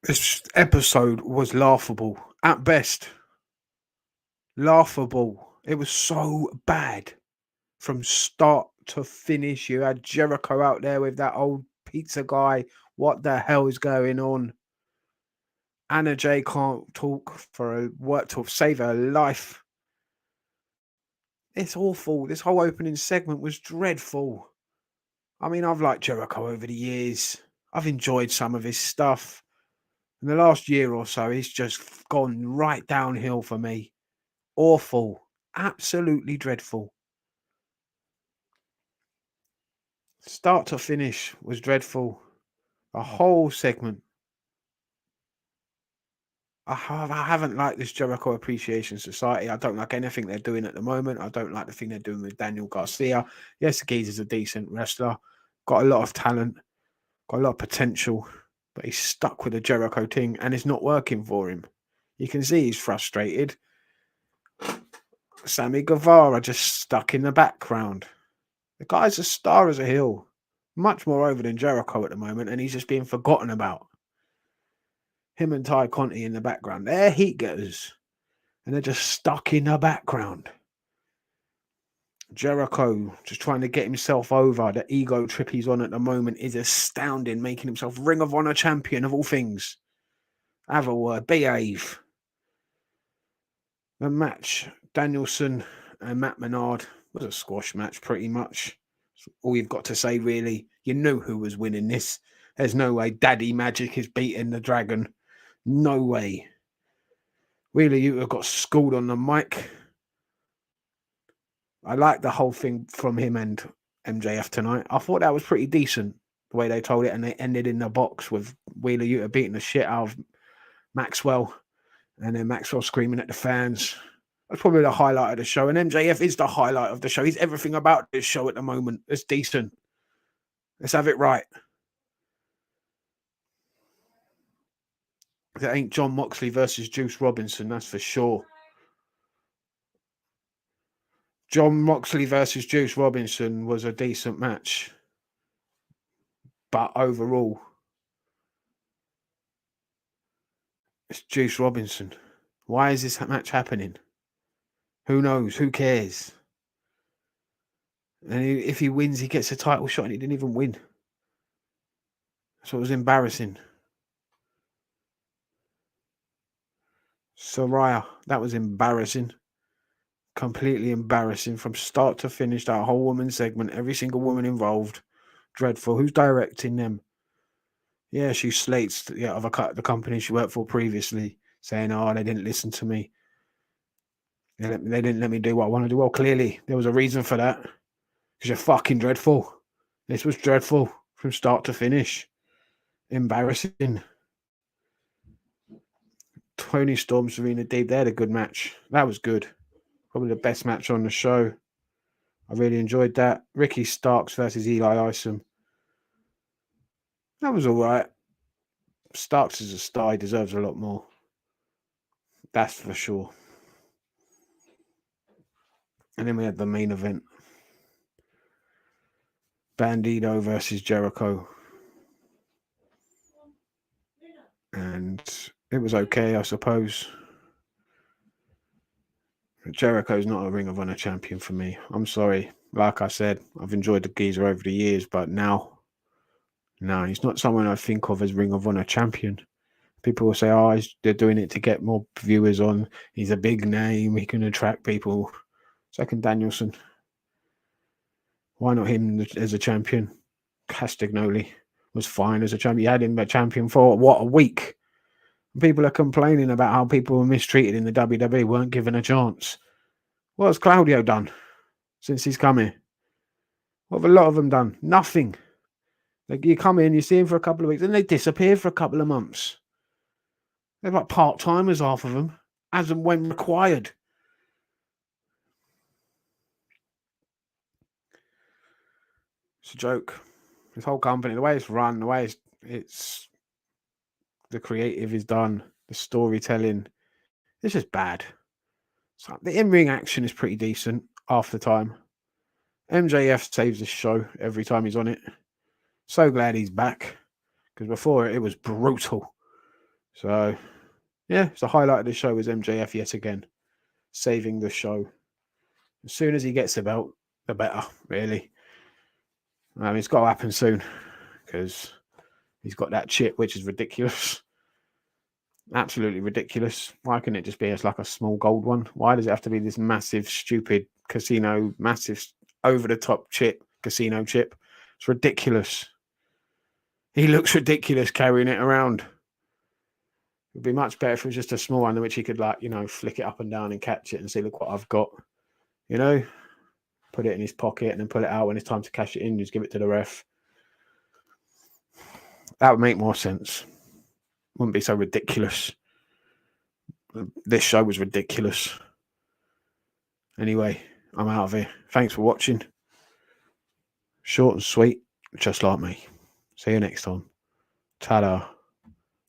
This episode was laughable at best. Laughable. It was so bad from start to finish. You had Jericho out there with that old pizza guy. What the hell is going on? Anna Jay can't talk for a work to save her life. It's awful. This whole opening segment was dreadful. I mean, I've liked Jericho over the years. I've enjoyed some of his stuff. In the last year or so, he's just gone right downhill for me. Awful. Absolutely dreadful. Start to finish was dreadful. A whole segment. I haven't liked this Jericho Appreciation Society. I don't like anything they're doing at the moment. I don't like the thing they're doing with Daniel Garcia. Yes, the geezer's a decent wrestler. Got a lot of talent. Got a lot of potential. But he's stuck with the Jericho thing and it's not working for him. You can see he's frustrated. Sammy Guevara just stuck in the background. The guy's a star as a heel. Much more over than Jericho at the moment, and he's just being forgotten about. Him and Ty Conti in the background. They're heat getters. And they're just stuck in the background. Jericho just trying to get himself over. The ego trip he's on at the moment is astounding, making himself Ring of Honor champion of all things. Have a word. Behave. The match, Danielson and Matt Menard, was a squash match pretty much. All you've got to say, really. You knew who was winning this. There's no way Daddy Magic is beating the Dragon. No way. Wheeler Yuta got schooled on the mic. I like the whole thing from him and MJF tonight. I thought that was pretty decent, the way they told it, and they ended in the box with Wheeler Yuta beating the shit out of Maxwell, and then Maxwell screaming at the fans. That's probably the highlight of the show, and MJF is the highlight of the show. He's everything about this show at the moment. It's decent. Let's have it right. That ain't John Moxley versus Juice Robinson, that's for sure. John Moxley versus Juice Robinson was a decent match. But overall, it's Juice Robinson. Why is this match happening? Who knows? Who cares? And if he wins, he gets a title shot and he didn't even win. So it was embarrassing. Soraya, that was embarrassing. Completely embarrassing from start to finish. That whole woman segment, every single woman involved. Dreadful. Who's directing them? Yeah, she slates the other the company she worked for previously, saying, "Oh, they didn't listen to me. They didn't let me do what I want to do." Well, clearly there was a reason for that. Because you're fucking dreadful. This was dreadful from start to finish. Embarrassing. Tony Storm, Serena Deeb, they had a good match. That was good. Probably the best match on the show. I really enjoyed that. Ricky Starks versus Eli Isom. That was all right. Starks is a star. He deserves a lot more. That's for sure. And then we had the main event. Bandito versus Jericho. And it was okay, I suppose. Jericho's not a Ring of Honor champion for me. I'm sorry. Like I said, I've enjoyed the geezer over the years, but now, no, he's not someone I think of as Ring of Honor champion. People will say, "Oh, they're doing it to get more viewers on. He's a big name. He can attract people." Second Danielson. Why not him as a champion? Castagnoli was fine as a champion. You had him a champion for what, a week? People are complaining about how people were mistreated in the WWE, weren't given a chance. What has Claudio done since he's come here? What have a lot of them done? Nothing. Like, you come in, you see him for a couple of weeks, and they disappear for a couple of months. They're like part-timers, half of them, as and when required. It's a joke. This whole company, the way it's run, the way it's the creative is done, the storytelling, it's just bad. So the in-ring action is pretty decent half the time. MJF saves the show every time he's on it. So glad he's back, because before it was brutal. So, yeah, it's the highlight of the show was MJF yet again, saving the show. As soon as he gets the belt, the better, really. It's got to happen soon because he's got that chip, which is ridiculous. Absolutely ridiculous. Why can't it just be like a small gold one? Why does it have to be this massive, stupid casino, massive, over-the-top chip, casino chip? It's ridiculous. He looks ridiculous carrying it around. It would be much better if it was just a small one in which he could, flick it up and down and catch it and say, look what I've got. Put it in his pocket and then pull it out when it's time to cash it in. Just give it to the ref. That would make more sense. Wouldn't be so ridiculous. This show was ridiculous. Anyway, I'm out of here. Thanks for watching. Short and sweet, just like me. See you next time. Ta-da.